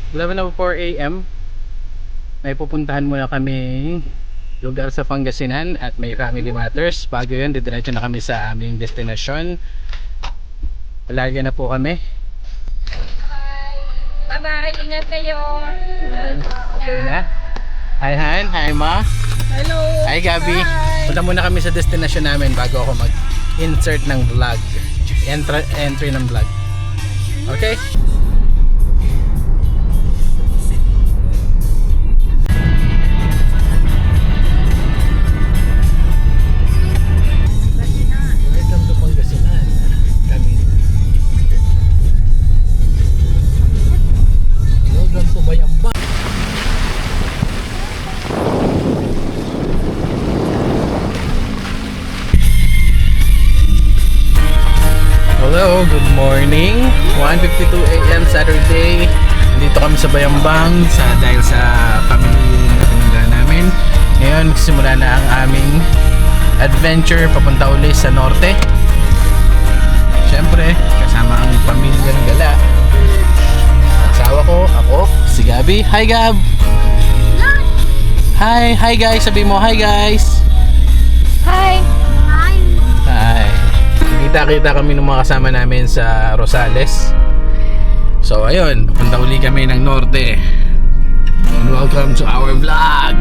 11:04 AM. May pupuntahan muna kami lugar sa Pangasinan at may family matters. Bago yun, didiretso na kami sa aming destinasyon. Palagi na po kami. Bye bye, ingat kayo. Okay na. Hi Han, hi Ma. Hello. Hi Gabi. Hi. Punta muna kami sa destination namin bago ako mag-insert ng vlog. Entry ng vlog. Okay? Welcome to Pangasinan. Kami. Welcome to Bayambang. Hello, good morning. 1:52 AM Saturday. Dito kami sa Bayambang dahil sa family na pinuntahan namin. Ngayon, magsisimula na ang aming adventure papunta uli sa norte. Siyempre, kasama ang pamilya ng gala. Asawa ko, ako, si Gabi. Hi Gab! Hi! Hi guys! Sabi mo, hi guys! Hi. Hi! Kita-kita kami ng mga kasama namin sa Rosales. So ayun, punta uli kami ng norte. And welcome to our vlog!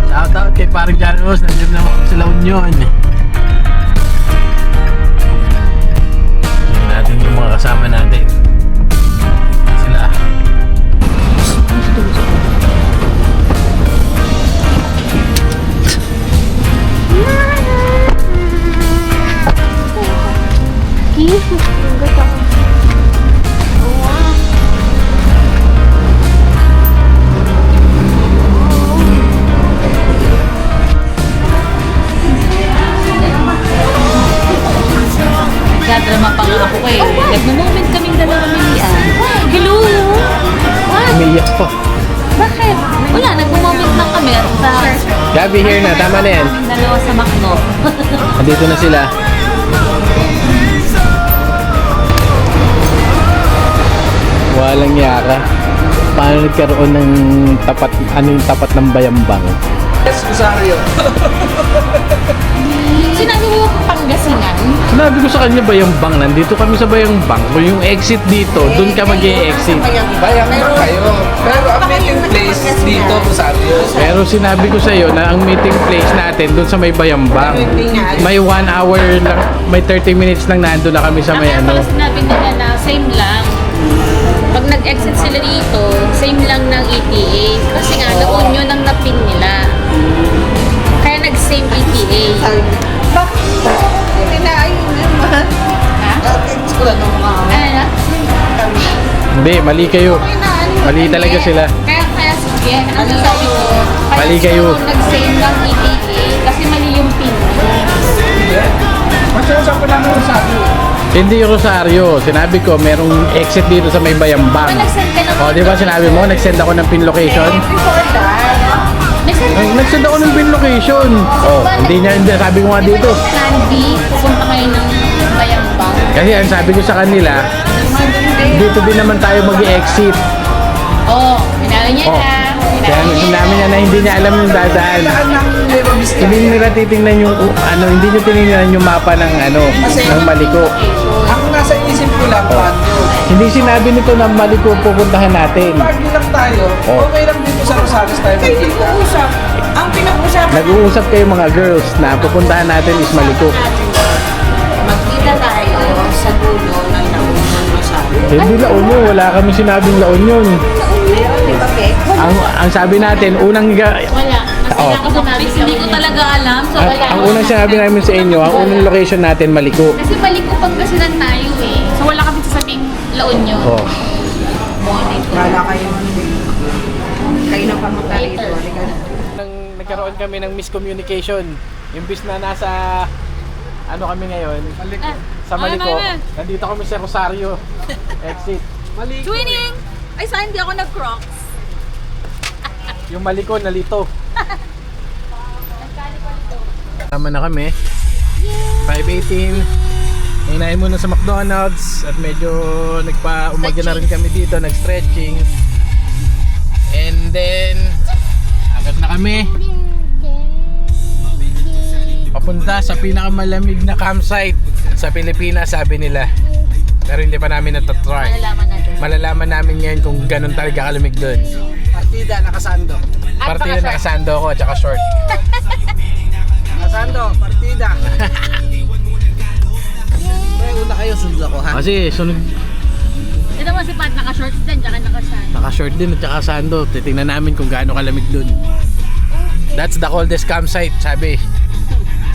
Shoutout kay Parang Jaros, nandiyan naman kami sa La Union. Tignan natin yung mga kasama natin. Sila. Gabi, here na. Tama na yan. Kaming dalawa sa Macdo. Andito na sila. Walang yaka. Paano nagkaroon ng tapat, ano yung tapat ng bayambang? Yes, Rosario. Sinabi mo Pangasinan? Sinabi ko sa kanya bayambang, nandito kami sa bayambang. Kung yung exit dito, doon ka mag-e-exit. Bayang ba kayo? Pero ang meeting place dito, Rosario. Pero sinabi ko sa iyo na ang meeting place natin doon sa may bayambang. May 1 hour lang, may 30 minutes lang nandun na kami sa may Kaya ano. pala sinabi nila na same lang. Pag nag-exit sila dito, same lang ng ETA. Kasi nga, naon yun ang napin nila. Kaya nag-same ETA. Bakit? Pinaayon naman. Ha? Bakit sila nung mga Ano na? Hindi, mali kayo. Mali talaga sila. Kaya sige, ang sabi ko, Mali kayo. Nag-same lang ETA kasi mali yung pin. Masya ko lang Rosario. Hindi yung Rosario. Sinabi ko, merong exit dito sa may bayambang. Nag-send ka ng O, di ba sinabi mo, nag-send ako ng pin location? before that, Nag-send ka Nag-send ako ng pin location. Oh, hindi, sabi ko nga dito. Plan B, pupunta kayo ng Bayambang. Kasi ang sabi ko sa kanila, dito din naman tayo mag-exit. Oo, minalo niya Oh. na. Kaya gusto namin niya na hindi niya alam yung dadaan. Daan ng Nueva Vista. Hindi nila titingnan yung, hindi nyo tinignan yung mapa ng, ng Maliko. Ang nasa isip ko lang, Pando. Hindi sinabi nito na Maliko pupuntahan natin. Party lang tayo. Oh. Okay lang dito sa Rosales tayo kayo magkita. nag-uusap. Ang pinag-uusapan Nag-uusap kayo mga girls na pupuntahan natin is Maliko. magkita tayo sa dulo ng naunang masabi. Hindi laon yun. Wala kami sinabing laon yun. Meron, di ba, Bek? Ang sabi natin, Wala. Oh. Hindi ko talaga alam. So, wala. ang unang sinabi namin sa inyo, ang unang location natin, Maliko. Kasi balik ko Pangasinan tayo eh. So, wala kami sasabing laon nyo. Oh. Wala kayo. Kayo na pamunta rito. Halika na. Nagkaroon kami ng miscommunication. Imbis na nasa ano kami ngayon, sa Maliko. Nandito kami sa Rosario exit. Twinning! Ay, saan hindi ako nag-crocs? Yung Maliko nalito. Tama na kami. 5:18. Hinahin muna sa McDonald's at medyo nagpa-umaga na rin kami dito, nag-stretching. And then agad na kami. Papunta sa pinakamalamig na campsite sa Pilipinas, sabi nila. Pero hindi pa namin natatry. Malalaman natin. Malalaman namin ngayon kung ganun talaga kalamig doon. Partida, nakasando. Partida nakasando ko at saka short. Nakasando, partida. May una kayo, sunod ako ha. Kasi sunod, Ito mo si Pat, naka-shorts din, tsaka naka-sand. naka-short din at saka sando. Titingnan namin kung gaano kalamig doon. That's the coldest campsite, sabi.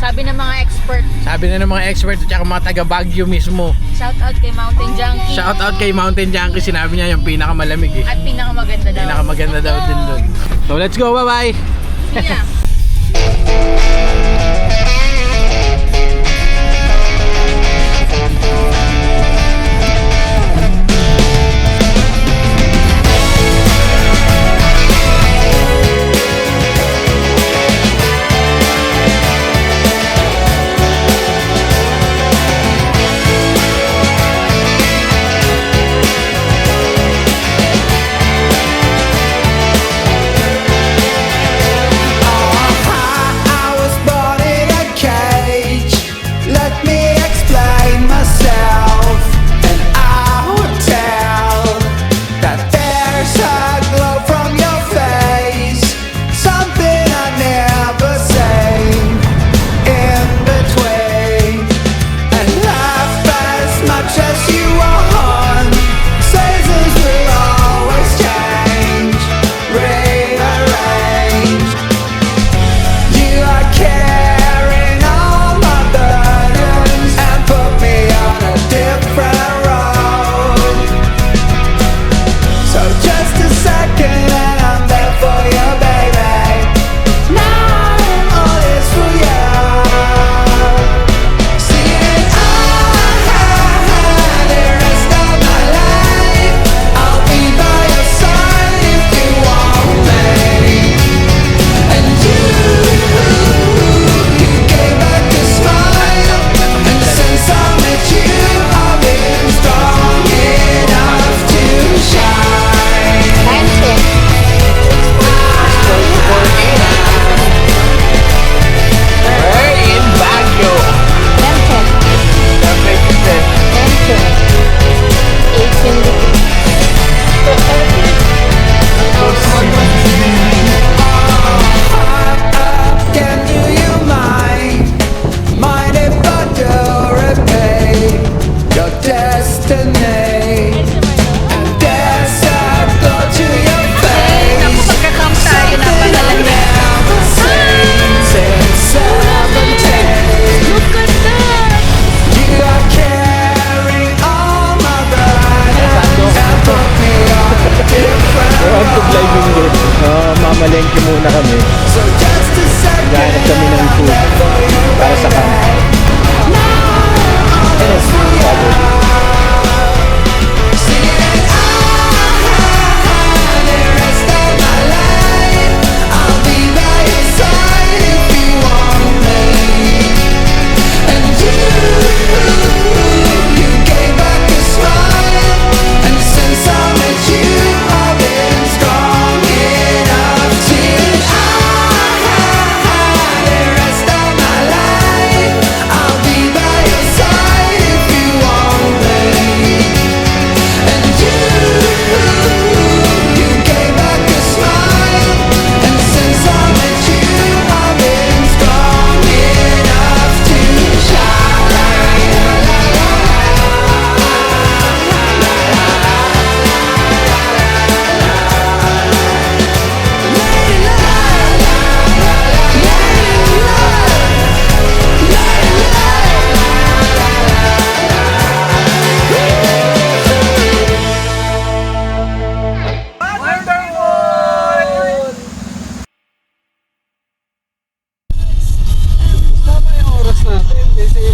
Sabi ng mga expert, Sabi na ng mga expert at saka mga taga Baguio mismo. shout out kay Mountain Junkie. Shout out kay Mountain Junkie, sinabi niya yung pinakamalalig eh. At pinakamaganda daw. Pinakamaganda daw din doon. So let's go, bye-bye! Yeah.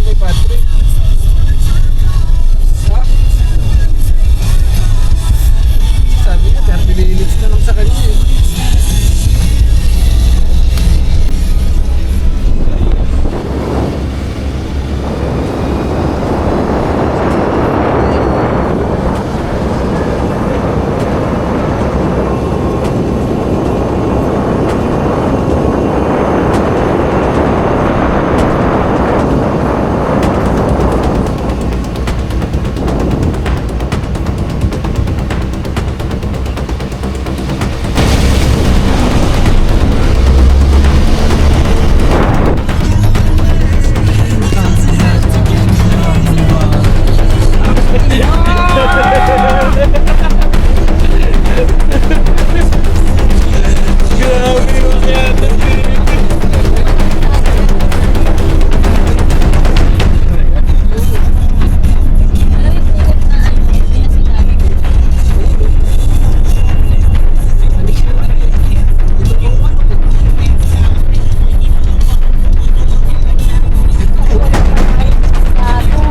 kay Patrick. Ha? Sabi niya, 30 minutes na lang sa kanya eh.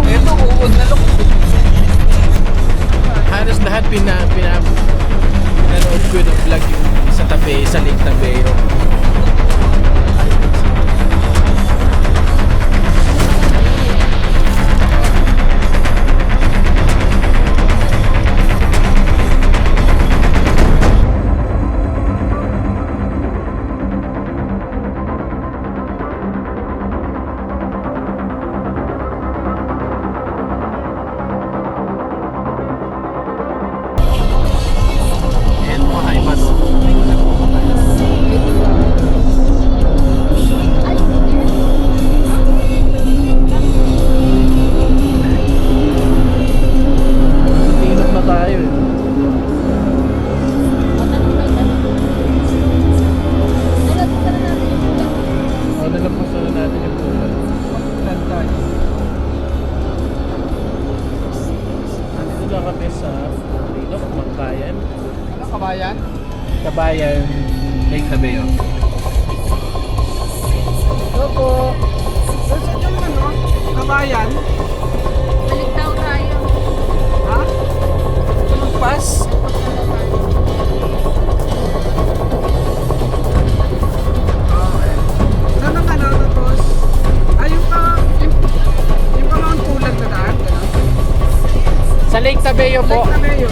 Ito, uod na lang. Halos lahat pinanood ko yung vlog yung sa tabi, sa Lake Tabeo. Ayan, mga kaiba to. Tingnan na tayo eh. Ano lang po sa natin yung bulan. Dito lang kami sa Mangkayan. Ano, kabayan? Kabayan, Lake Tabeo. Ito po. Saan yung ano? Kabayan? Balik daw tayo. Ha? Magpas? Okay. Saan ang ano, tapos? Ay, yung pa Mount Pulag na daan? Gano'n? Sa Lake Tabeo po. Lake Tabeo.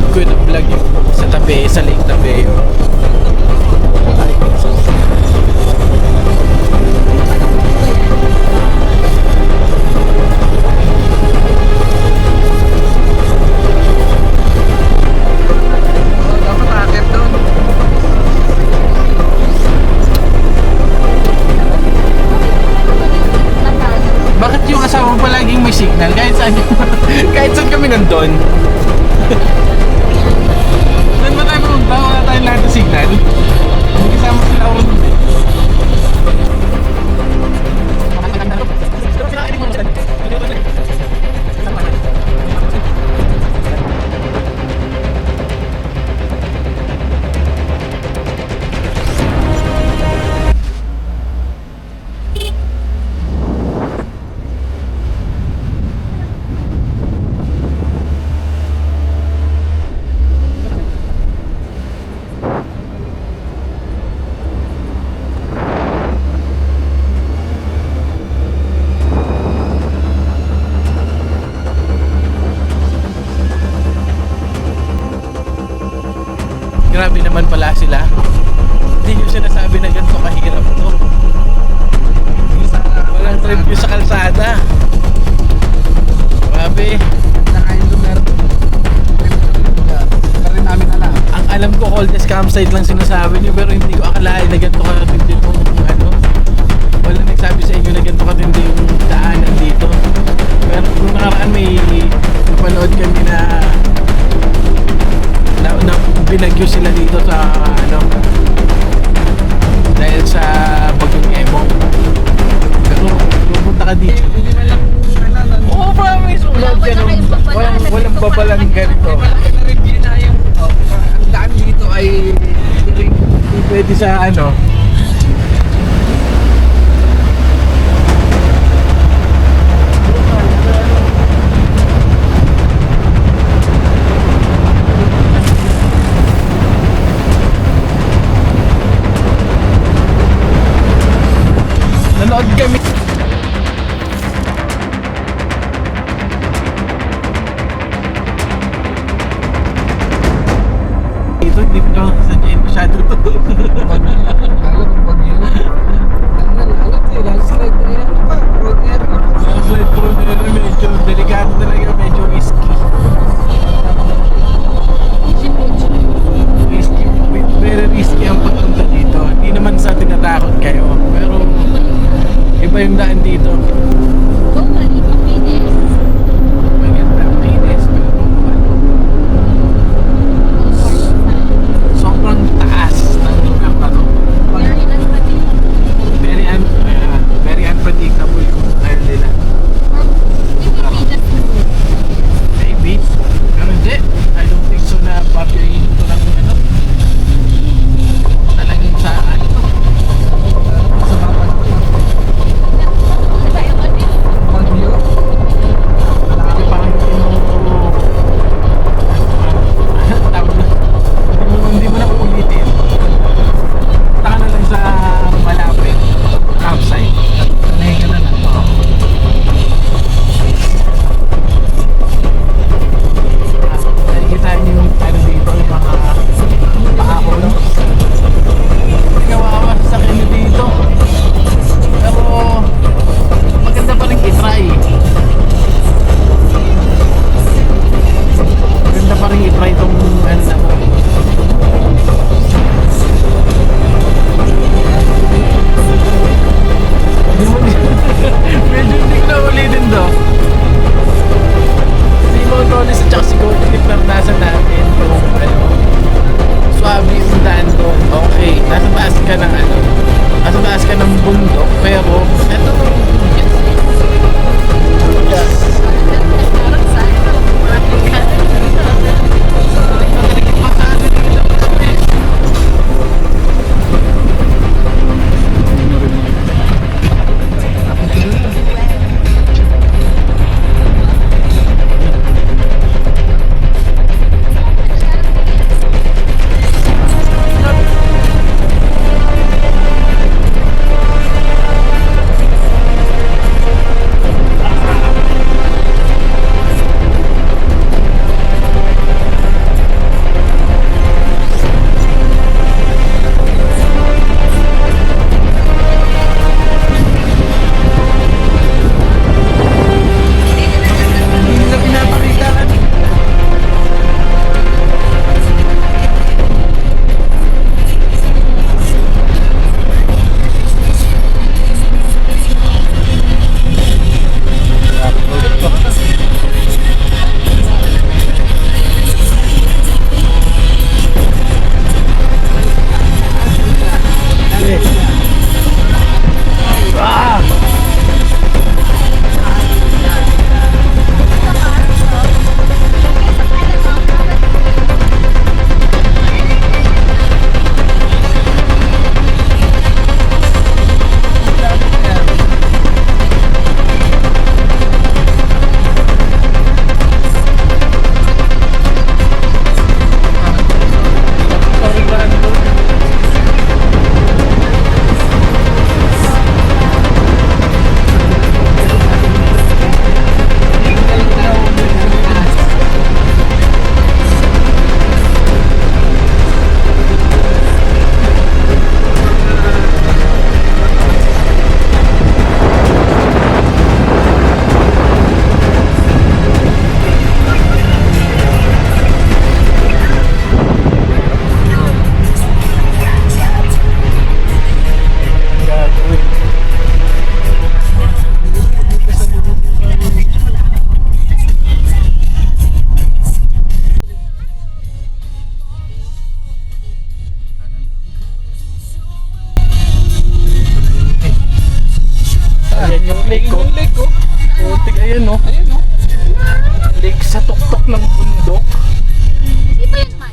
Good vlog yung sa tabi, sa Lake Tabeo. Dapat akit doon. Bakit yung asawa mo palaging may signal? Kahit saan, kahit saan kami nandun. Saan ba tayo pumunta? Wala tayong lahat ng signal. Hindi kasama sila ako. Grabe naman pala sila. Hindi nyo sinasabi na ganito kahirap to. Walang trip nyo sa kalsada. Grabe. Saka yung lugar. Pero rin namin alam. Ang alam ko, coldest campsite lang sinasabi nyo, pero hindi ko akalain na ganito katindi itong ano. Wala nagsabi sa inyo na ganito katindi yung daanan dito. Pero kung nakaraan may napanood kami na binagyo sila dito sa ano, dahil sa Bagyong Ebong. Pero pupunta ka dito. Hindi man lang, Oo, ano. Nanood kami. Ito, hindi ko sasabihin masyado to. Alam mo pag yun. Alam mo, landslide na yan pa. Road area pa. Landslide po na medyo delikado talaga, medyo risky. Risky, very risky ang pagpunta dito. Hindi naman sa tinatakot kayo, pero iba yung daan dito. Totally, mapinis. Maganda, mainis, pero sobrang taas ng lugar na to. Very unpredictable. Very unpredictable kung kaya nila. Maybe, pero hindi. I don't think so na papirin ito ng ano. Talagang sa ano to. Sa mga Bagyo. Medyo parang tawag na. Hindi mo na uulitin. Taka na lang sa malapit. Campsite. Sanay ka na lang. Oo. Nakikita niyo yung ano dito, yung mga paako, no? Kawawa sa sakyan dito. Pero maganda pa rin i-try. Maganda pa rin i-try itong ano na to. Medyo hindi ko na ulitin to. Si Motonis at saka si Gold Clip lang nasa natin yung ano, swabe yung daan doon. Okay, nasa taas ka ng ano, nasa taas ka ng bundok, pero eto, yes. Hindi na pinapakita ka. Ah! Ayan yung lake ko. Putik, ayan no. Lake sa tuktok ng bundok. Di ba yan man?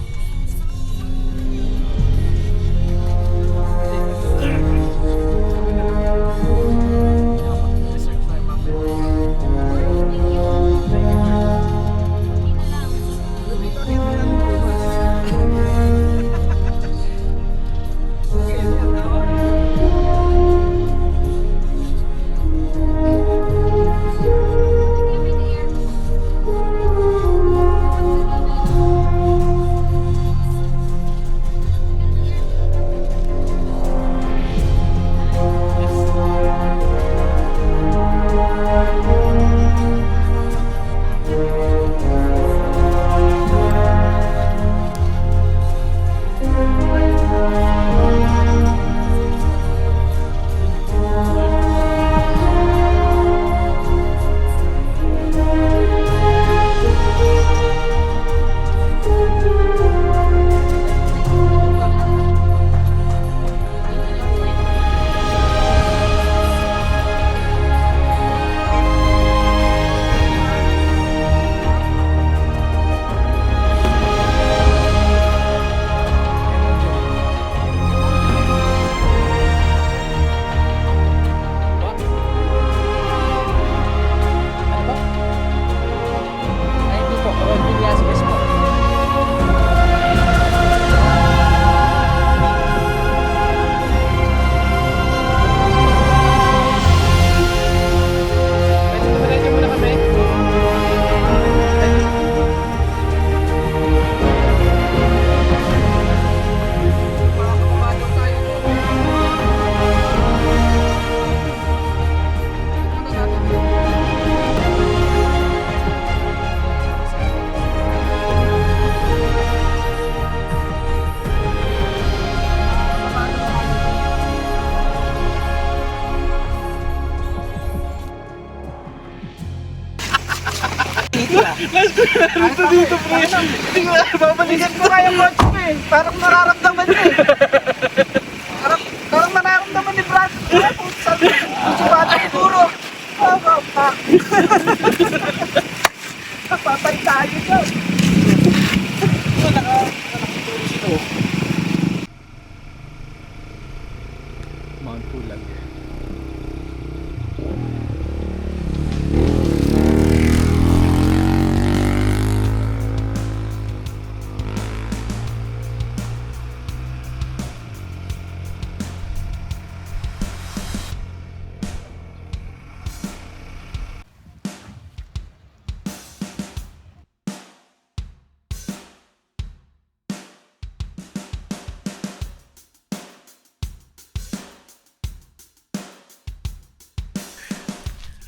Ito dito, pre. Hindi ko babalikan ko kaya coach ko eh. Parang nararamdaman niya eh. Parang nararamdaman ni Brad. Sabi ko, si Bata siguro. Papay tayo daw. Mount Pulag.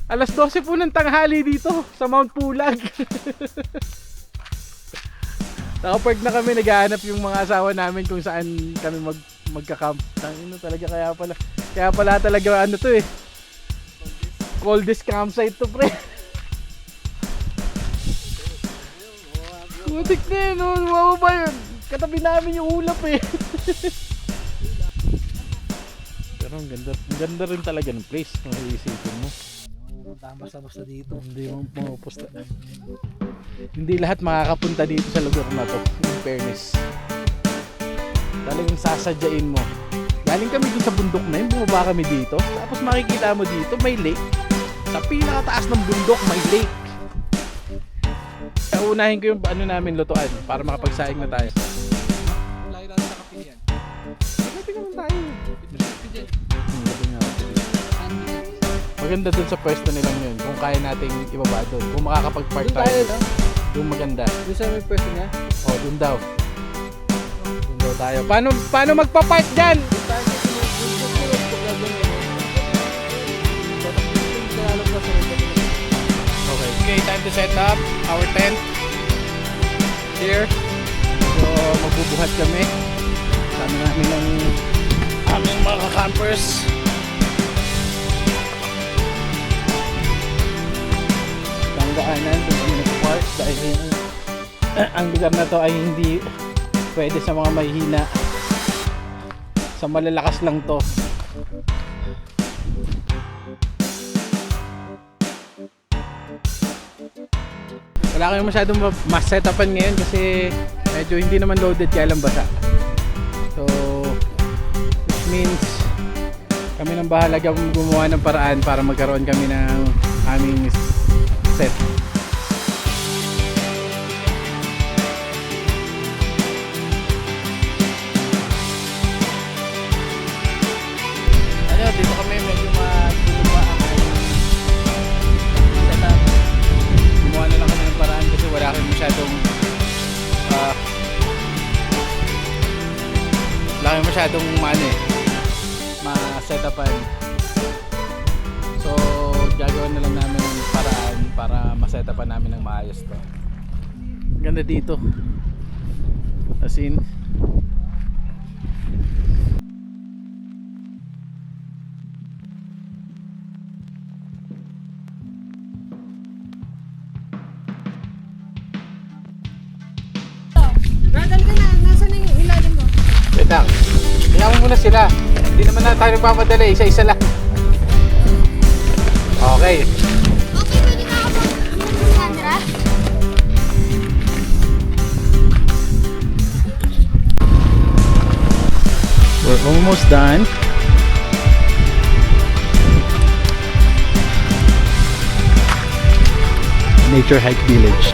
Alas 12 po ng tanghali dito sa Mount Pulag. Nakapark na kami, naghahanap yung mga asawa namin kung saan kami magka-camp. Tangino talaga, kaya pala talaga ano to eh. Coldest campsite to, pre. Putik na yun, mababa yun. Katabi namin yung ulap eh. Pero ang ganda rin talaga ng place, kung iisipin mo. Basta dito. Hindi mo mapupusta. Hindi lahat makakapunta dito sa lugar na to, in fairness. Talagang sasadyain mo. Galing kami dun sa bundok na yun, bumaba kami dito. Tapos makikita mo dito, may lake. Sa pinakataas ng bundok, may lake. Unahin ko yung ano namin lutuan para makapagsaing na tayo. Layo natin sa kapilyan. Pwede naman tayo. Maganda dun sa pwesto nilang yun, kung kaya nating ibaba dun. Kung makakapag-park tayo, yung maganda. Doon sa may pwesto niya? O, dun daw. Dun daw tayo. Paano magpa-park dyan? Okay, time to set up our tent here. So, magbubuhat kami. Sama namin ng aming mga campers. Daanan kung kami nag-park dahil ang lugar na to ay hindi pwede sa mga mahihina, sa malalakas lang to. Wala kayong masyadong mas-setupan ngayon kasi medyo hindi naman loaded kaya lang basa. So which means kami nang bahala gumawa ng paraan para magkaroon kami ng aming set. Ano, dito kami medyo matuluba ang setup. Gumawa na lang kami ng paraan kasi wala kami masyadong ma-setupan. So gagawin na lang namin ng paraan para ma-setupan namin ng maayos to. Ganda dito. As in, Brother ka na, nasa na yung ilalim mo? wait lang. Tingnan mo muna sila. Hindi naman na tayo nagmamadali, isa-isa lang. Okay. Okay, pwede na ako Sandra? We're almost done. Nature Hike Village.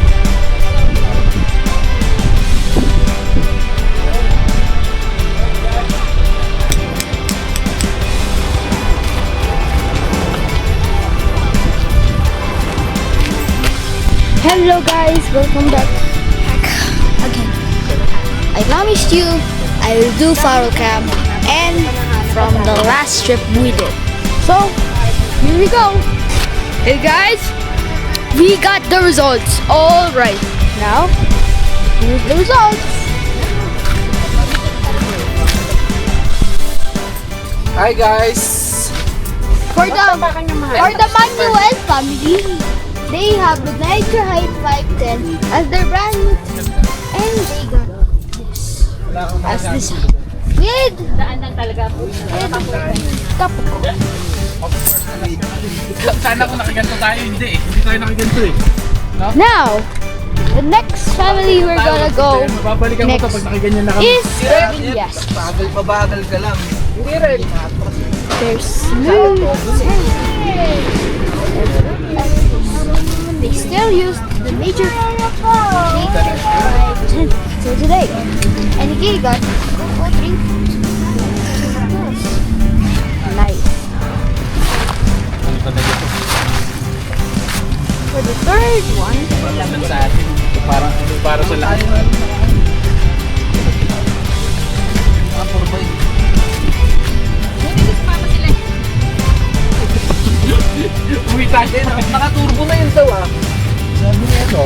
Hello guys, welcome back again. I promised you I will do Faro Camp and from the last trip we did. So, here we go. Hey guys, we got the results. Alright, now, here's the results. Hi guys! For the Manuel family, they have the Nitro Height 510 as their brand new team. And they got this as this with Daan lang talaga po. cup. Sana kung nakaganto tayo, hindi eh. Hindi tayo nakaganto eh. Now, the next family we're gonna go Mababalikan mo to next pag nakaganyan na kami. is Yes. Pabagal ka lang. Hindi rin. They're smooth. They still use the major G510 till today. And he got 3. Nice. Ano talaga to? For the third one, Parang sa atin. Para sa lahat. Uwi tayo. Nakaturbo na yun daw ah. Sabi niya ito.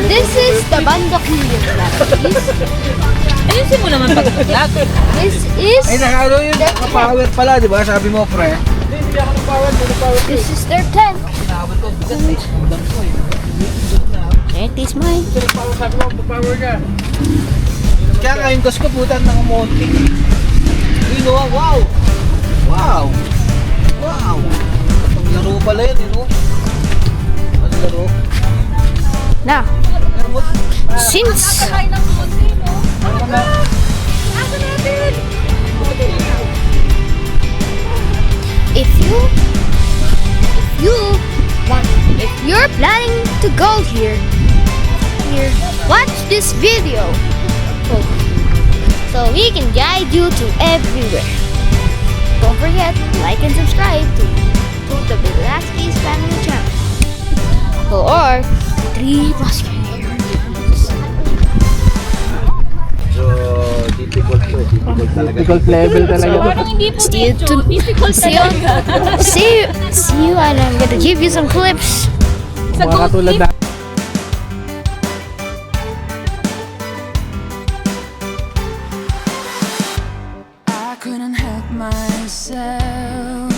this is the Banda Killian batteries. Ayusin mo naman pag-vlog. This is Ay, nakalo yun. Nakapower pala, di ba? Sabi mo, pre. Hindi ako nagpawad. this is their 10. It is mine. Sabi mo, magpapower ka. Kaya nga yung gas ko putan ng monty. Yun o, wow! Wow! Wow! Ang laro pala yun, yun o. Ang laro. Now, since if you're planning to go here, watch this video. So we can guide you to everywhere. Don't forget, like and subscribe to the Velasquez family channel. Or 3 Musketeers. So, difficult to. Difficult talaga. Difficult level talaga to. Parang hindi po See you medyo to- difficult See you, talaga. see you, and I'm gonna give you some clips. Sa Mga GoTrip, katulad na. I couldn't help myself.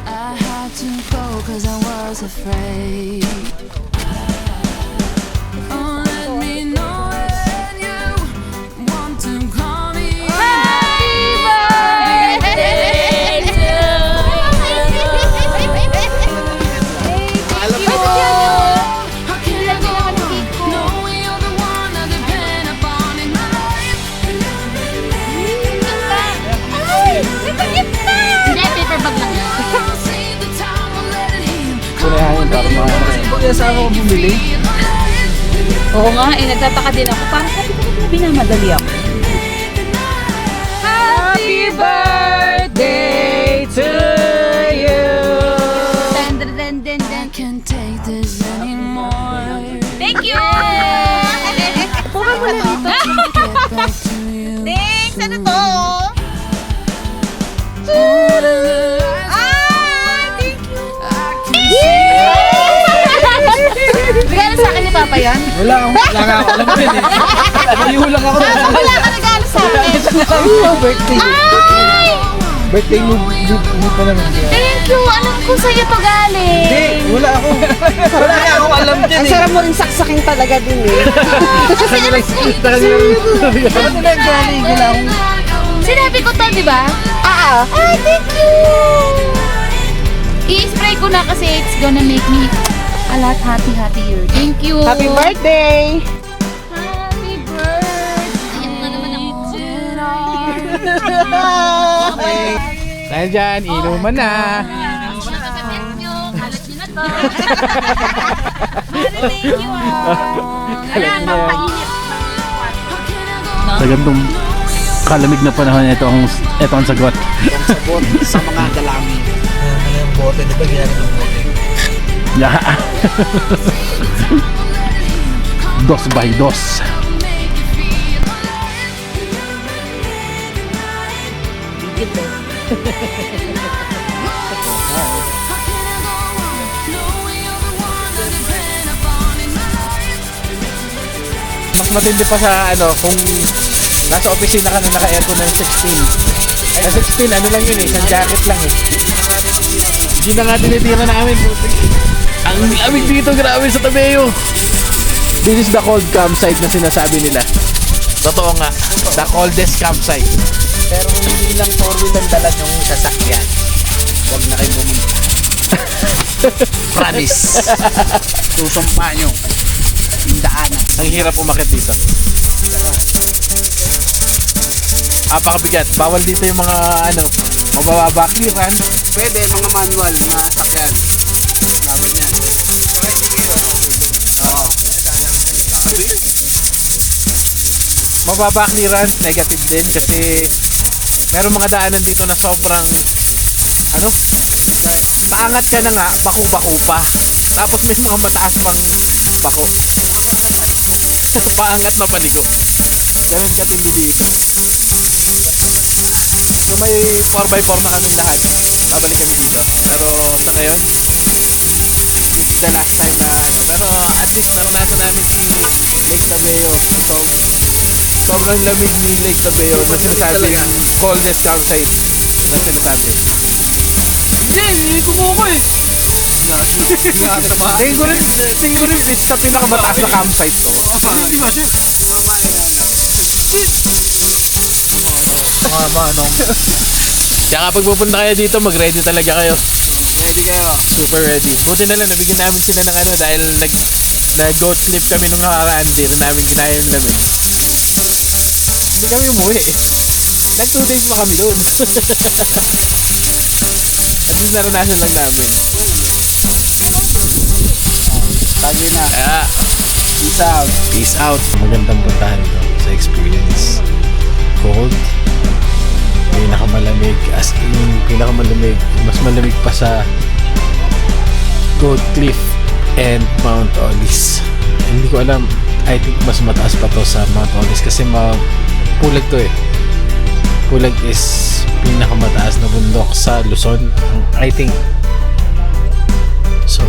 I had to go 'cause I was afraid. Oh, let me know when you want to call me. How can I go on knowing you're the one I depend upon in my life? Hindi, paper bag lang yan. I'll save the time, I'll let it heal. Kunayahin para mga. Kung yung asawa ko bumili, Oo nga, nagtataka din ako. Parang sabi ko na binamadali ako. Happy birthday to you! I can't take this anymore. Thank you! Get back to you. Thanks! Ano to? Thank you. I can Regalo sa akin ni Papa yan? Wala nga ako alam din eh. Naliw lang ako. Wala ka regalo sa akin. Birthday. Birthday mo pa naman. Thank you! Alam ko sa'yo to galing. Hindi, wala ako. Wala nga ako alam din eh. Sarap mo rin saksakin talaga din eh. Ano na yung galing? Wala akong... Sinabi ko to, di ba? Ay, thank you! I-spray ko na kasi it's gonna make me a lot happier. Thank you! Happy birthday! Happy birthday! Ayan na naman ako. Dahil dyan, inuman na. Kalat nyo na to. Thank you Ayan, pampainit. Sa gandong kalamig na panahon, ito ang sagot. Sabot sa mga dalangin. Ano yung bote? Di ba ginagawa ng bote? Yeah. 2x2. Mas matindi pa sa kung nasa opisina ka na naka-aircon ng 16. Ay, 16, ano lang yun eh, isang jacket lang eh. Yun na nga tinitira namin. Ang lamig dito, grabe sa Tabeo. This is the cold campsite na sinasabi nila. Totoo nga, the coldest campsite. Pero kung hindi lang 4-wheel ang dala yung sasakyan, huwag na kayo bumunta. Promise. Susumpa nyo. Yung daanan. Ang hirap umakit dito. Apakabigat. Bawal dito yung mga mabababa clear, ha? Pwede, mga manual na sakyan. Sabi niya. Oo. Mababa clearance, negative din kasi meron mga daanan dito na sobrang paangat ka na nga, bako-bako pa. Tapos may mga mataas pang bako. Paangat na panigo. Ganun katindi dito. So may 4x4 na kami lahat. Babalik kami dito. Pero sa ngayon, the last time na pero at least naranasan namin si Lake Tabeo. So sobrang lamig ni Lake Tabeo na sinasabi yung coldest campsite na sinasabi. Hindi kumuko eh. Tingin ko rin it's sa pinakamataas na campsite to. Tsaka pag pupunta kayo dito, mag-ready talaga kayo. Ready kayo. Super ready. Buti na lang, nabigyan namin sila ng dahil nag-goat sleep kami nung nakaraan, di rin namin kinaya yung lamig. Hindi kami umuwi eh. Nag 2 days pa kami doon. At least naranasan lang namin. Lagi na. Kaya, Peace out. peace out. Magandang puntahan to sa experience. Cold. Pinakamalamig. As in, pinakamalamig. Mas malamig pa sa Goat Cliff and Mount Olis. Hindi ko alam. I think mas mataas pa to sa Mount Olis kasi Pulag to eh. Pulag is pinakamataas na bundok sa Luzon, I think. So,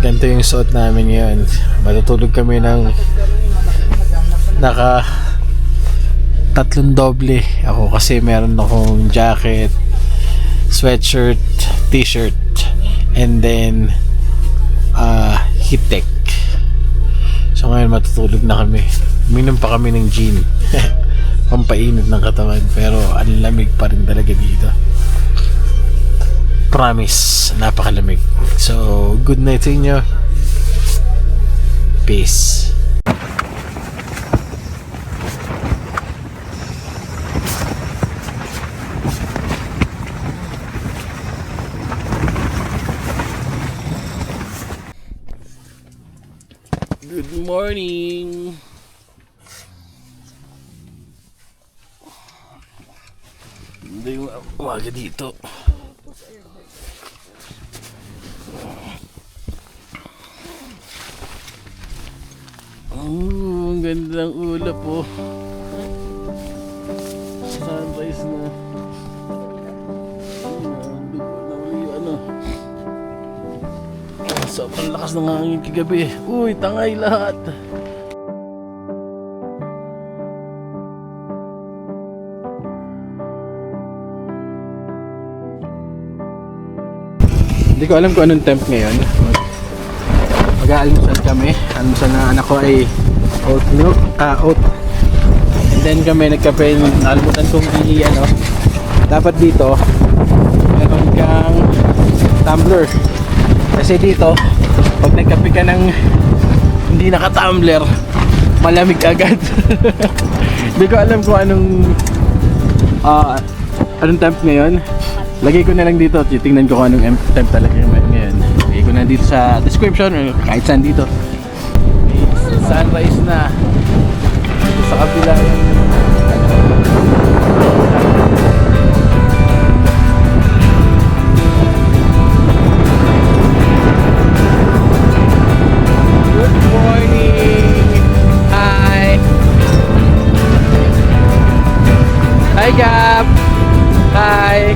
ganito yung suot namin ngayon. Matutulog kami ng naka 3 doble ako kasi meron akong jacket, sweatshirt, t-shirt, and then heat tech. So ngayon matutulog na kami. Uminom pa kami ng gin. Pampainit ng katawan pero ang lamig pa rin talaga dito. Promise, napakalamig. So, good night sa inyo. Peace. Good morning. Hindi yung umaga dito. Oh, ang ganda ng ulap po. Sunrise na. Sobrang lakas ng hangin kagabi. Uy, tangay lahat. Hindi ko alam kung anong temp ngayon. Mag-aalmusal kami. Almusal ng anak ko ay oat milk, oat. And then kami nagkape, nalimutan kong dapat dito meron kang tumbler. Kasi dito, pag nagkape ka ng hindi naka-tumbler, malamig agad. Hindi ko alam kung anong temp ngayon. Lagay ko na lang dito, titingnan ko kung anong temp talaga ngayon. Lagay ko na dito sa description or kahit saan dito. Sunrise na. Sa kabila yan. Good morning! Hi! Hi Gab! Hi!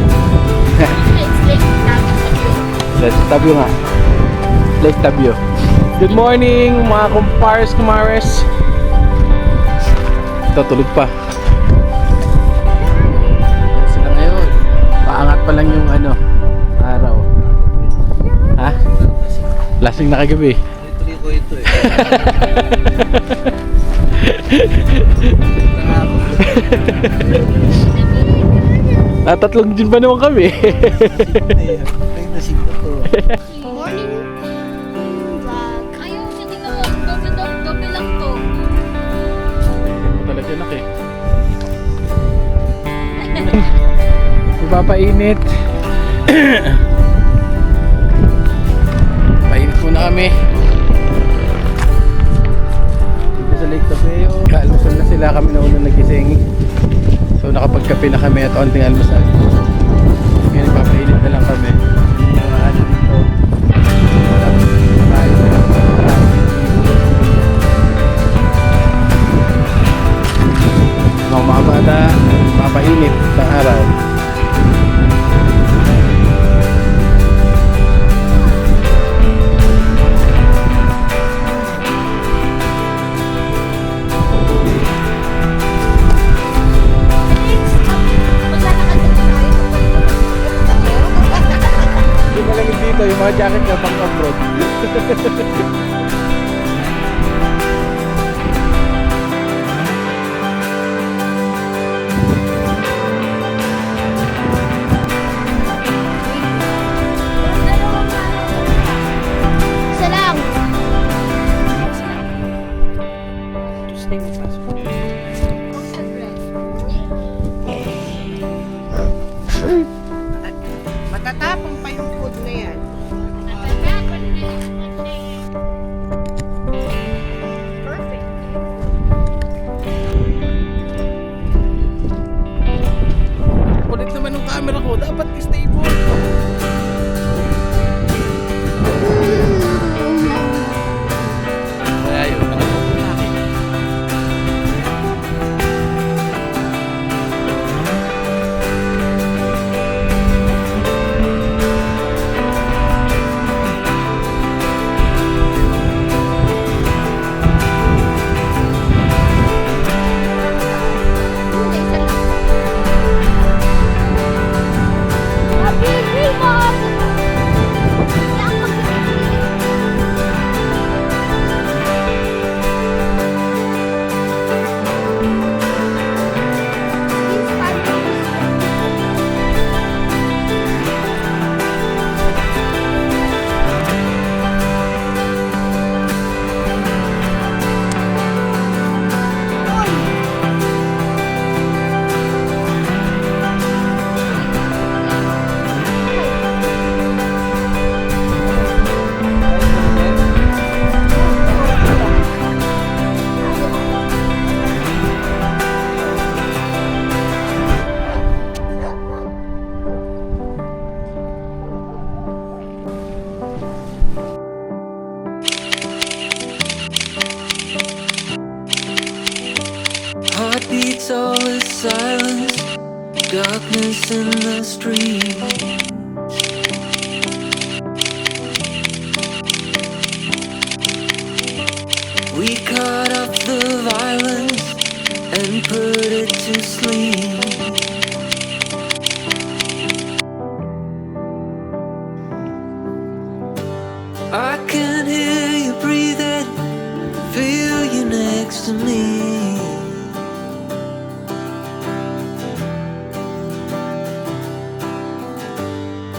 Let's Tabio nga. Lake Tabio. Good morning mga kumpars, kumares. Ito, tulog pa. Sila ngayon. Paangat pa lang yung Lasing na kagabi. Tuloy ko ito eh. Tatlong gin pa naman kami. Ay, nasip ko to. Morning vlog. Ayaw, hindi ka doble lang to. Talaga nak eh. Ipapainit. Painit muna kami. Dito sa Lake Tapeo. Kaalmusal na sila, kami na unang nagising. So nakapagkape na kami at onting almusal. Ngayon ipapainit na lang kami. Mga ano dito. Mga bata, mapainit sa araw. Hindi malamig dito, yung mga jacket na pang abroad. Isa lang. Matatapang pa yung food na yan. Perfect. Kulit naman ng camera ko, dapat stable. Kaya yun, nakapagod na akin. Happy Christmas! Heartbeats, all is silence, darkness in the street. We cut off the violence and put it to sleep. I can hear you breathing, feel you next to me.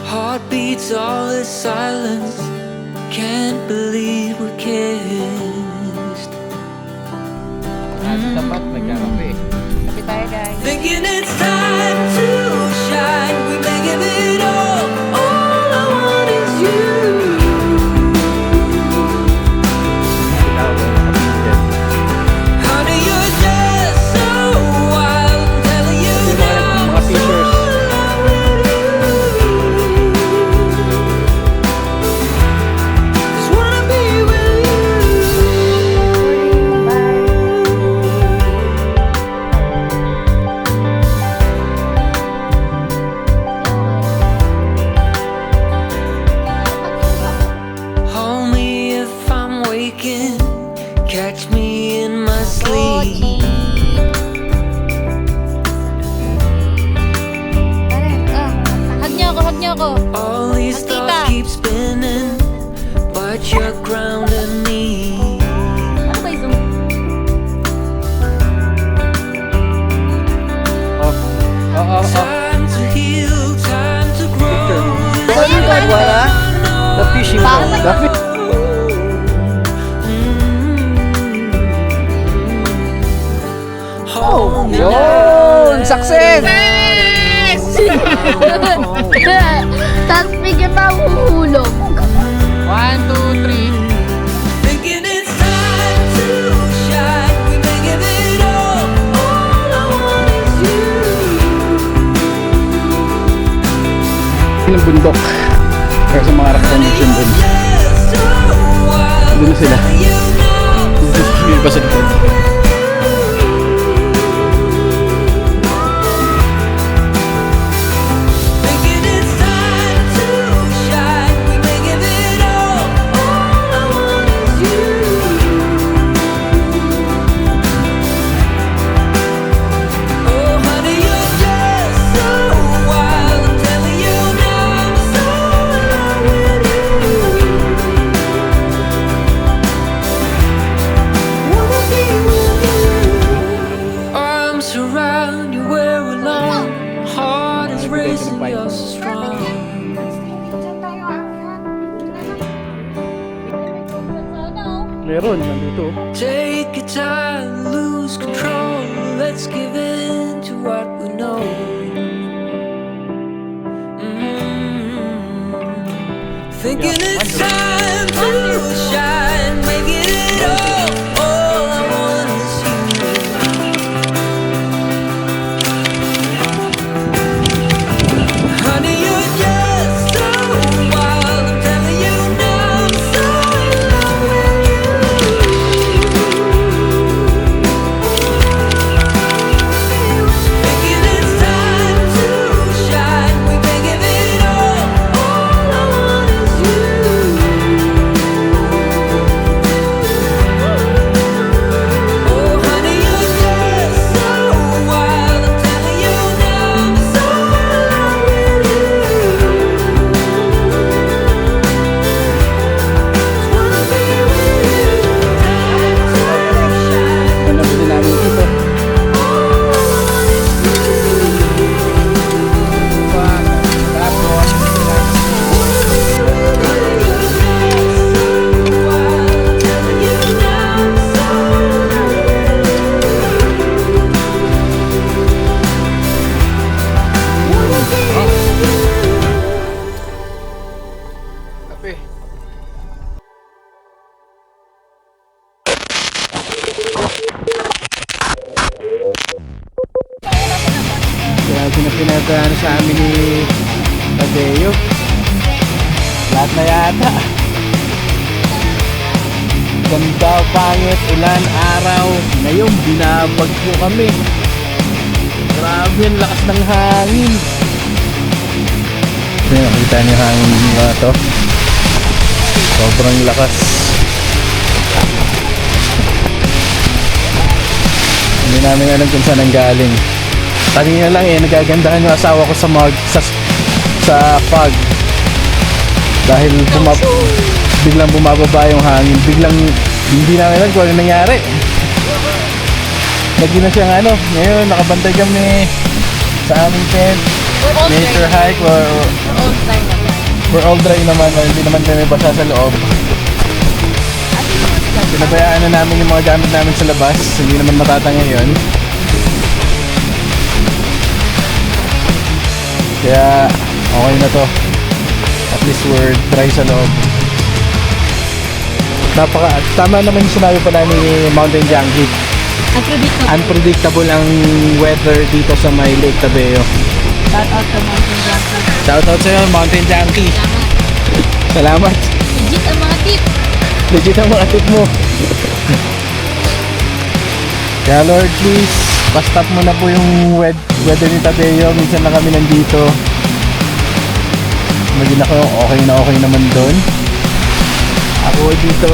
Heartbeats, all is silence, can't believe we kissed. Tapat, nagkakape. Kapi tayo guys. Thinking it's time to shine, we may give it all I want is you. Honey, you're just so wild, I'm telling you now, Mga pictures. just wanna be with you. Hold me if I'm waking, catch me in my sleep. Hug niyo ako, hug niyo ako. All these Tita. thoughts keep spinning, but you're grounding me. Ano ba yung Time to heal, time to grow. Wala? The fishing rod. Oh, Yun! Success! Tapos bigyan pa uhulog. 1, 2, 3. thinking it's time to shine. We may give it all I want is you. Yung bundok. Kaya sa mga rock formation dun. Just a while. Doon na sila. You know. Yung pa sa likod. Thinking it's time to shine. We may give it all I want is you. Oh, honey, you're just so wild. I'm telling you now, I'm so in love with you. Wanna be with you. Arms around you, we're alone. Heart is racing, you're so strong. Diyan tayo aakyat. Meron, nandito. Take your time, lose control. Let's give in to what we know. Thinking it's time to shine, making it all I want is you. Honey, you're just so wild. I'm telling you now, I'm so in love with you. Thinking it's time to shine. We may give it all I want is you. Oh, honey, you're just so wild. I'm telling you now, I'm so in love with you. Wanna be with you. Time to shine. Ano ba din namin dito? Tapos, kape. Grabe na pinagano sa amin ni Tadeo. Lahat na yata. Ganda, pangit, ulan, araw. Ngayon, binabag po kami. Grabe ang lakas ng hangin. Nakita niyo yung hangin mga to. Sobrang lakas. Hindi namin alam kung saan ang galing. Kanina lang nagagandahan yung asawa ko sa fog. Dahil biglang bumababa yung hangin. Biglang hindi namin alam kung ano nangyari. Lagi na siyang ngayon nakabantay kami sa aming tent. Nature hike or we're all dry naman. Hindi naman kami basa sa loob. Pinabayaan na namin yung mga gamit namin sa labas. Hindi naman matatangay yun. Kaya okay na to. At least we're dry sa loob. Tama naman yung sinabi pala ni Mountain Junkie. Unpredictable ang weather dito sa may Lake Tabeo. Shoutout sa'yo, Mountain Junkie. Salamat. Legit ang mga tip. Legit ang mga tip mo. Kaya Lord, please, pa-stop mo na po yung weather ni Tabeo. Minsan na kami nandito. Imagine ako, okay naman doon. Ako dito,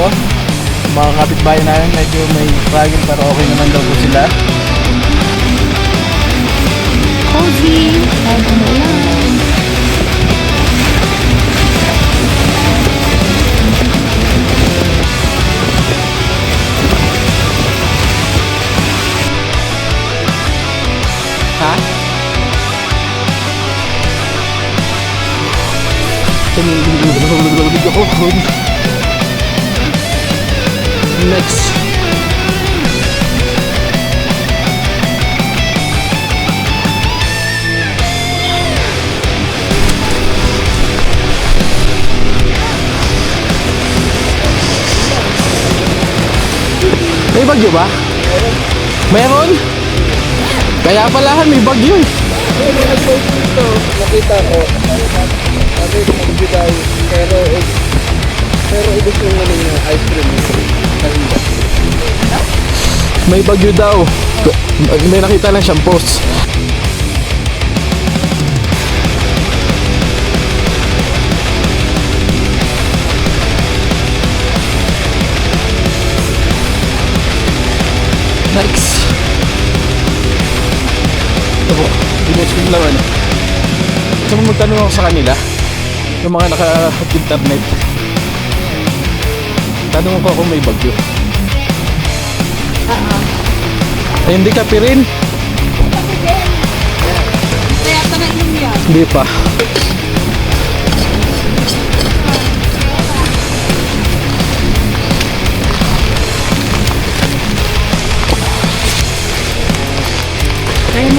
mga kapitbahay namin medyo may struggle pero okay naman daw po sila. Cozy. Bago mo lang. Next. May bagyo ba? Meron? Kaya palahan may bagyo eh. Nakita ko, sabi ko magbigay, pero ibig yung ano yung ice cream kanina. May bagyo daw. May nakita lang siyang post. Next. Ito po, pinost ko yung laman. Gusto mo magtanong ako sa kanila? Yung mga naka-internet. Tanong ko kung may bagyo. Ay, hindi ka pirin? Kaya tanong yan. Hindi pa.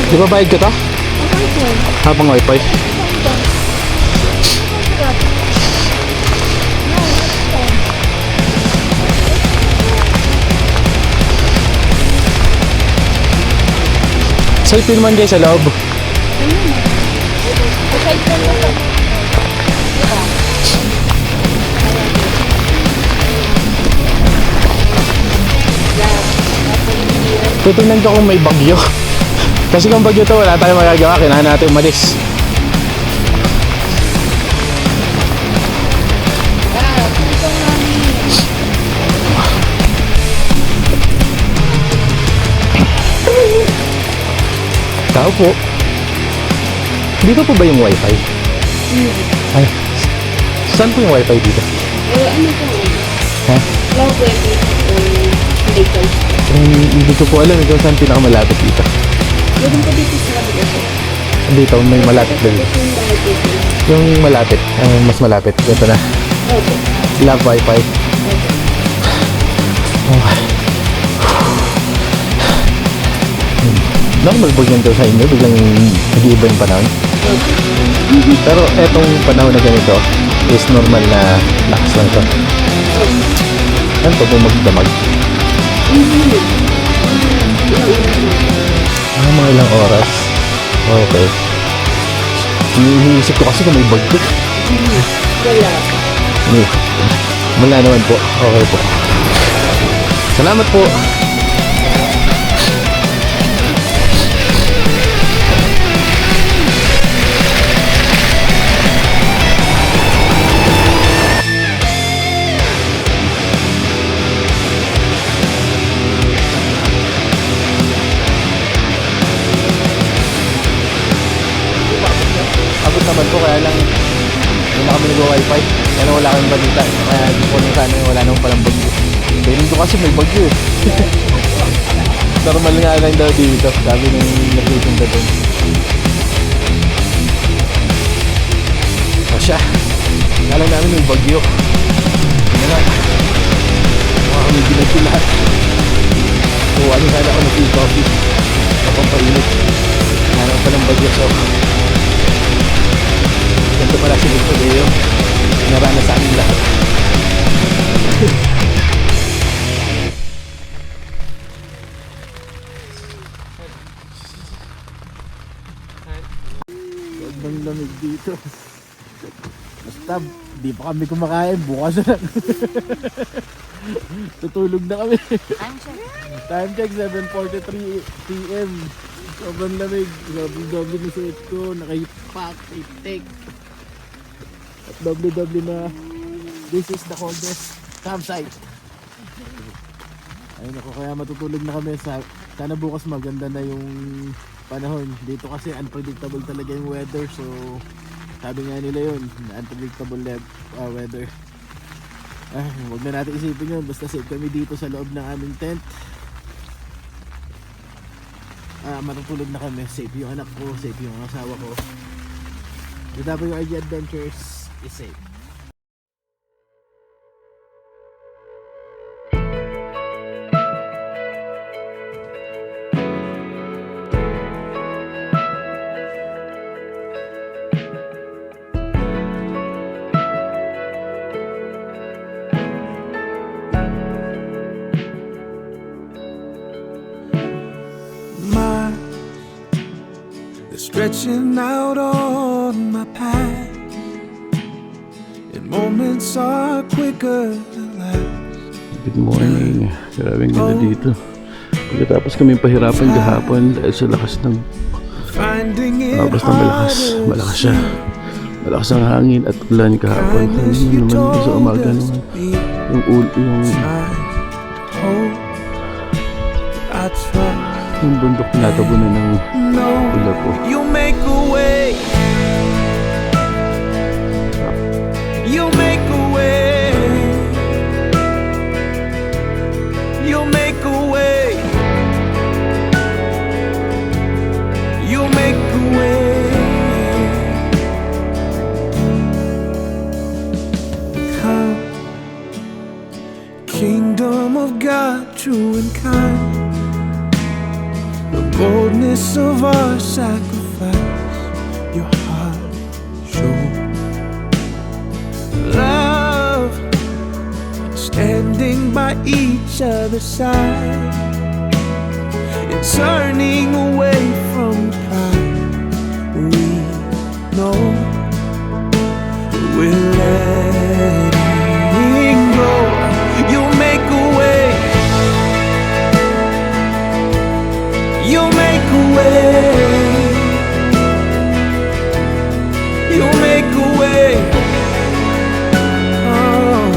Di ba bayad ka to? Habang wifi? Selfie naman guys sa loob. Tutunan ko kung may bagyo. Kasi kung bagyo to, wala tayong magagawa. Kailangan natin umalis. Tao po. Dito po ba yung wifi? Ay, saan po yung wifi dito? Ano po? Ha? Low wave dito. Hindi ko po alam kung saan pinakamalapit dito. Meron po dito sa labas. Dito, may malapit din. Yung malapit, mas malapit. Ito na. Love wifi. Okay. Normal po yan daw sa inyo, biglang nag-iiba yung panahon. Pero etong panahon na ganito is normal na lakas lang to. Ano to po magdamag? Mga ilang oras? Okay. Iniisip ko kasi kung may bagyo. Wala naman po. Okay po. Salamat po. Abot naman po, kaya lang hindi na kami nag-wifi. Kaya wala kaming balita. Kaya di po nung sana wala naman palang bagyo. Pero dito kasi may bagyo eh. Normal nga lang daw dito. Sabi nung nagtitinda doon. O siya. Kala namin may bagyo. Ano na. Mga kami binagyo lahat. So ano sana ako ng coffee. Kapang painit. Hanap pa ng bagyo. So ganito pala si Victor Leo. Narana sa amin lahat. Sobrang lamig dito. Basta di pa kami kumakain. Bukas na lang. Tutulog na kami. Time check 7:43 PM. Sobrang lamig. Doble na suot ko. Nakahipak, itik. At doble na. This is the coldest campsite. Ayun ako, kaya matutulog na kami. Sana bukas maganda na yung panahon. Dito kasi unpredictable talaga yung weather. So sabi nga nila yun, unpredictable weather. Huwag na natin isipin yun. Basta safe kami dito sa loob ng aming tent. Matutulog na kami. Safe yung anak ko, safe yung asawa ko. The WRG Adventures is safe. They're stretching out on my path, and moments are quicker than last. Good morning. Grabing ganda dito. Pagkatapos kami pahirapan kahapon dahil sa lakas ng Finding it malakas siya. Malakas ang hangin at ulan kahapon. Hindi naman sa umaga naman. Yung bundok natabunan ng ula po. You make a way. You make a way. You make a way. You make a way. Come, kingdom of God, true and kind. The boldness of our sacrifice, your heart show. Love, standing by each other's side, and turning away from pride. We know we're letting go. You make a way. You make a way. You make a way. Oh,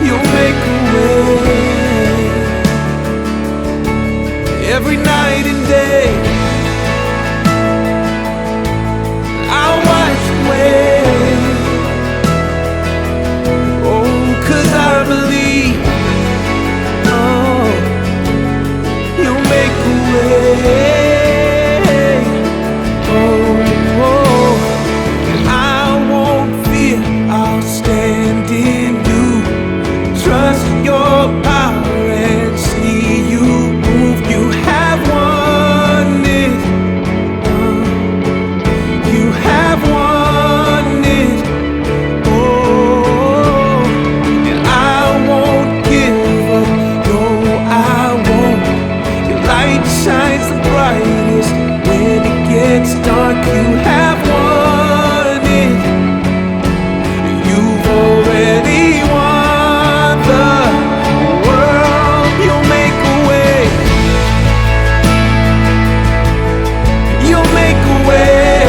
you make a way. Every night and day, I watch you wait. Oh, 'cause I believe. Oh, you make a way. Oh, oh, I won't fear. I'll stand in you. Trust your power and see you move. You have won it. You have won it. Oh, and I won't give up. No, I won't. Your light shines the brightest when it gets dark. You have won it. You've already won the world. You'll make a way. You'll make a way.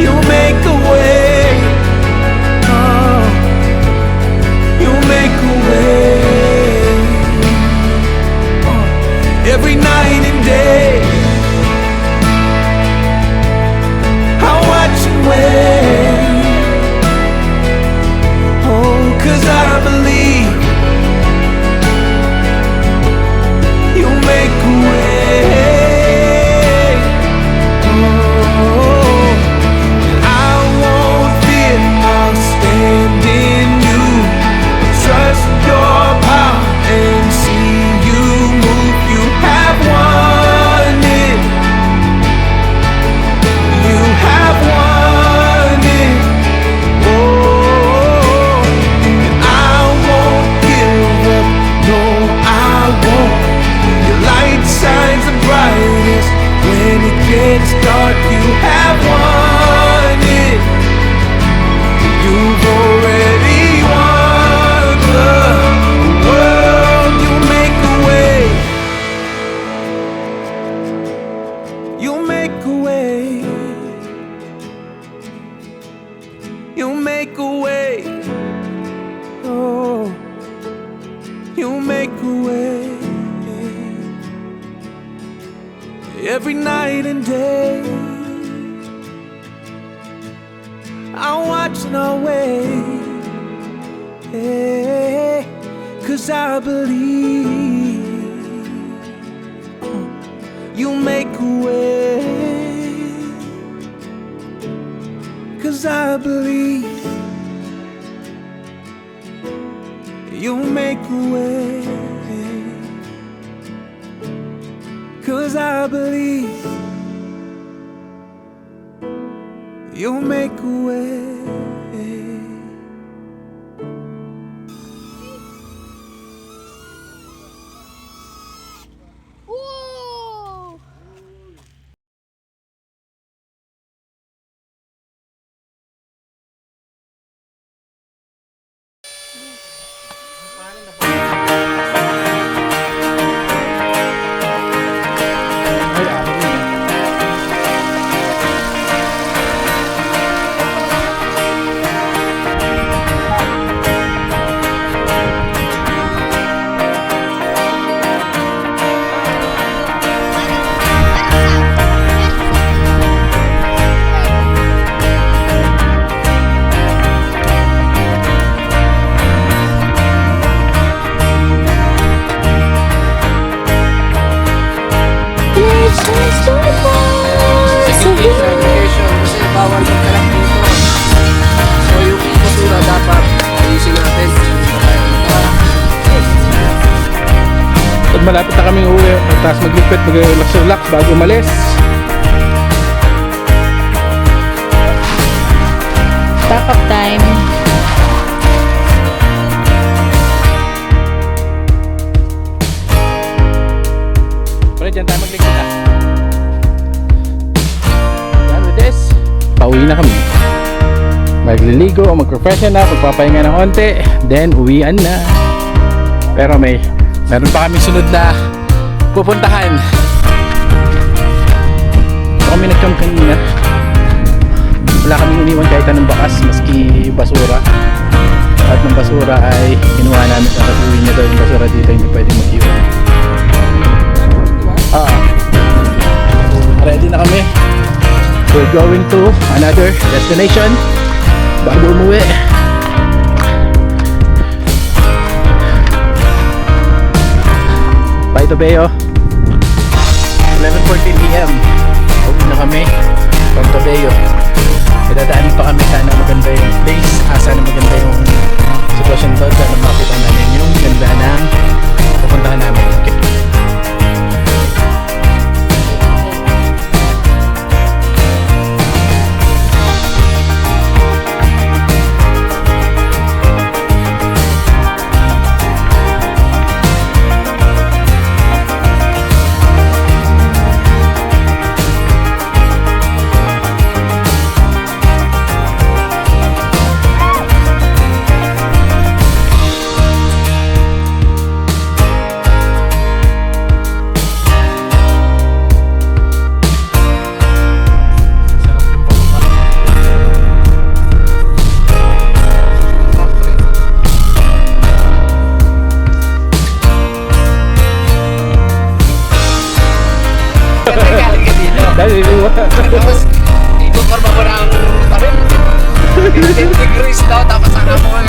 You'll make a way. Oh, you'll make a way. Every night and day, I watch you wait. Oh, 'cause I believe you'll make a way. Oh, I won't fear. I'll stand in you. Trust your power and see you move. You have won it. You have won it. Oh, and I won't give up. No, I won't. Your light shines the brightest when it gets dark. You have won it. You've already won the world. You make a way. You make a way. You make a way. Oh, you make a way. Every night and day, I'm watching our way. Hey, 'cause I believe you make a way. make a way. 'Cause I believe you'll make a way. Whoa! Segregation kasi bawal magkalat dito. So yung basura dapat ayusin natin. At malapit na kaming uwi. Tapos maglipit, mag-relax bago umalis. Pack up time. Pero dyan tayo maglingkod na. Done with this. Pauwi na kami. Magliligo, mag-refreshen na, magpapahinga ng konti, then uwian na. Pero meron pa kami sunod na pupuntahan. So kami nag-camp kanina. Wala kaming iniwan kahit anong bakas, maski basura. At ng basura ay kinuha namin at uwi niya daw yung basura dito, hindi pwedeng mag-iwan. Ready na kami. We're going to another destination bago umuwi. Bye Tobeo. 11:14 PM. Uwi na kami from Tobeo. Dadaan pa kami, sana maganda yung place, sana maganda yung sitwasyon doon, sana makita namin yung ganda ng pupuntahan namin. Okay. Tapos dito karma mo ng tabi. 15 degrees daw tapos sana mo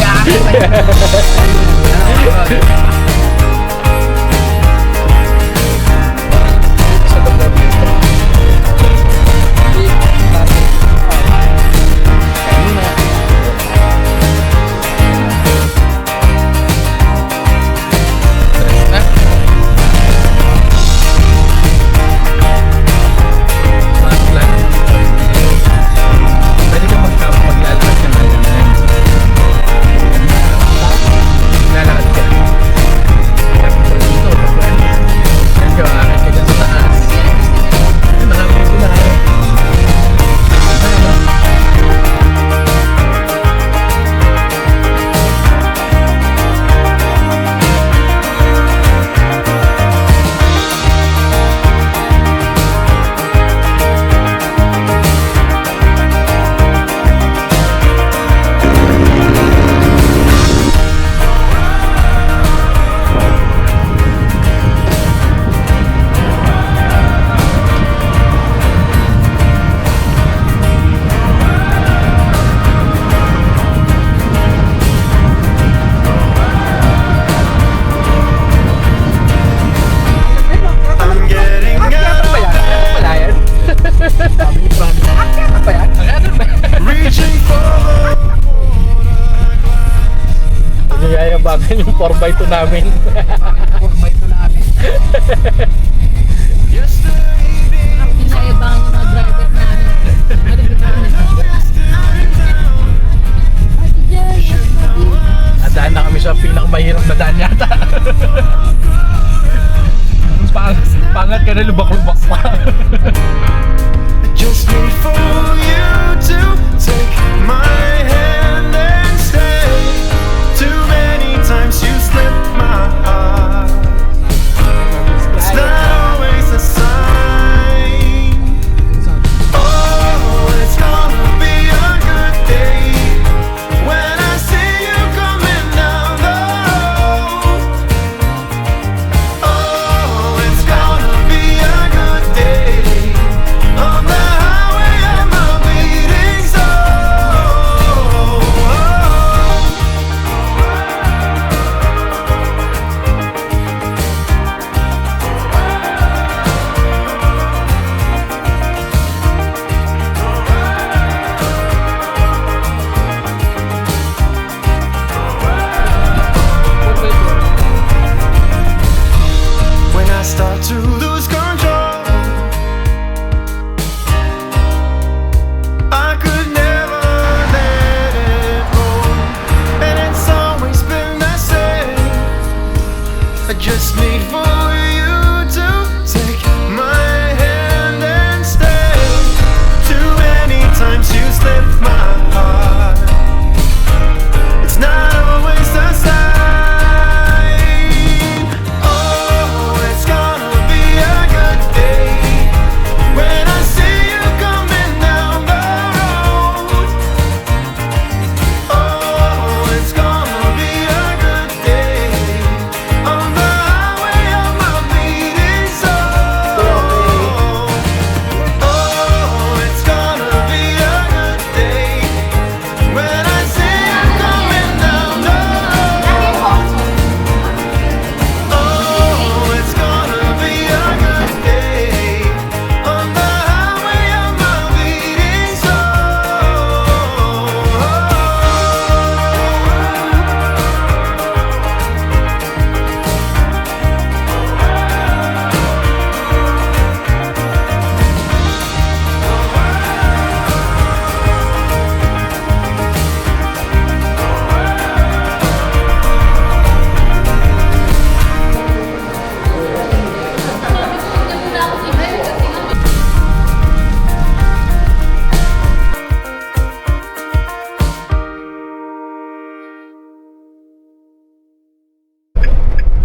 4x2 namin. 4x2 namin. Pinayabangan ng mga driver namin. At daan na kami sa pinakamahirap na daan yata. Pangat ka na, lubak-lubak pa. Just need for you to take my hand and stay. Too many times you slipped my heart. It's not always a sign. Oh, it's gonna be a good day when I see you coming down the road. Oh, it's gonna be a good day on the highway of my bleeding soul. When I start to lose control, I could never let it go, and it's always been the same. I just need for you to take my hand and stay. Too many times you slipped my heart. It's not always the same. Oh, it's gonna be a good day when I see you coming down the road. Oh, it's gonna be a good day on the highway of my bleeding soul. Oh, it's gonna be a good day when I see you coming down the road. Oh, it's gonna be a good day on the highway of my bleeding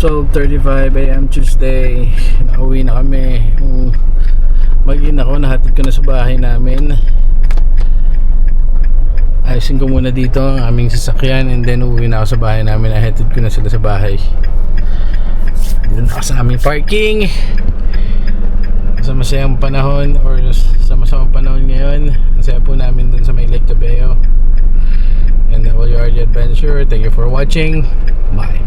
So 12:35 AM Tuesday, nauwi na kami. Mag-in ako, nahatid ko na sa bahay namin. Ayusin ko muna dito ang aming sasakyan, and then uuwi na ako sa bahay namin. Nahatid ko na sila sa bahay. Dito na ako sa aming parking. Sa masayang panahon, or sa masamang panahon ngayon, ang saya po namin dun sa may Lake Tabeo. And WRG Adventure, thank you for watching. Bye.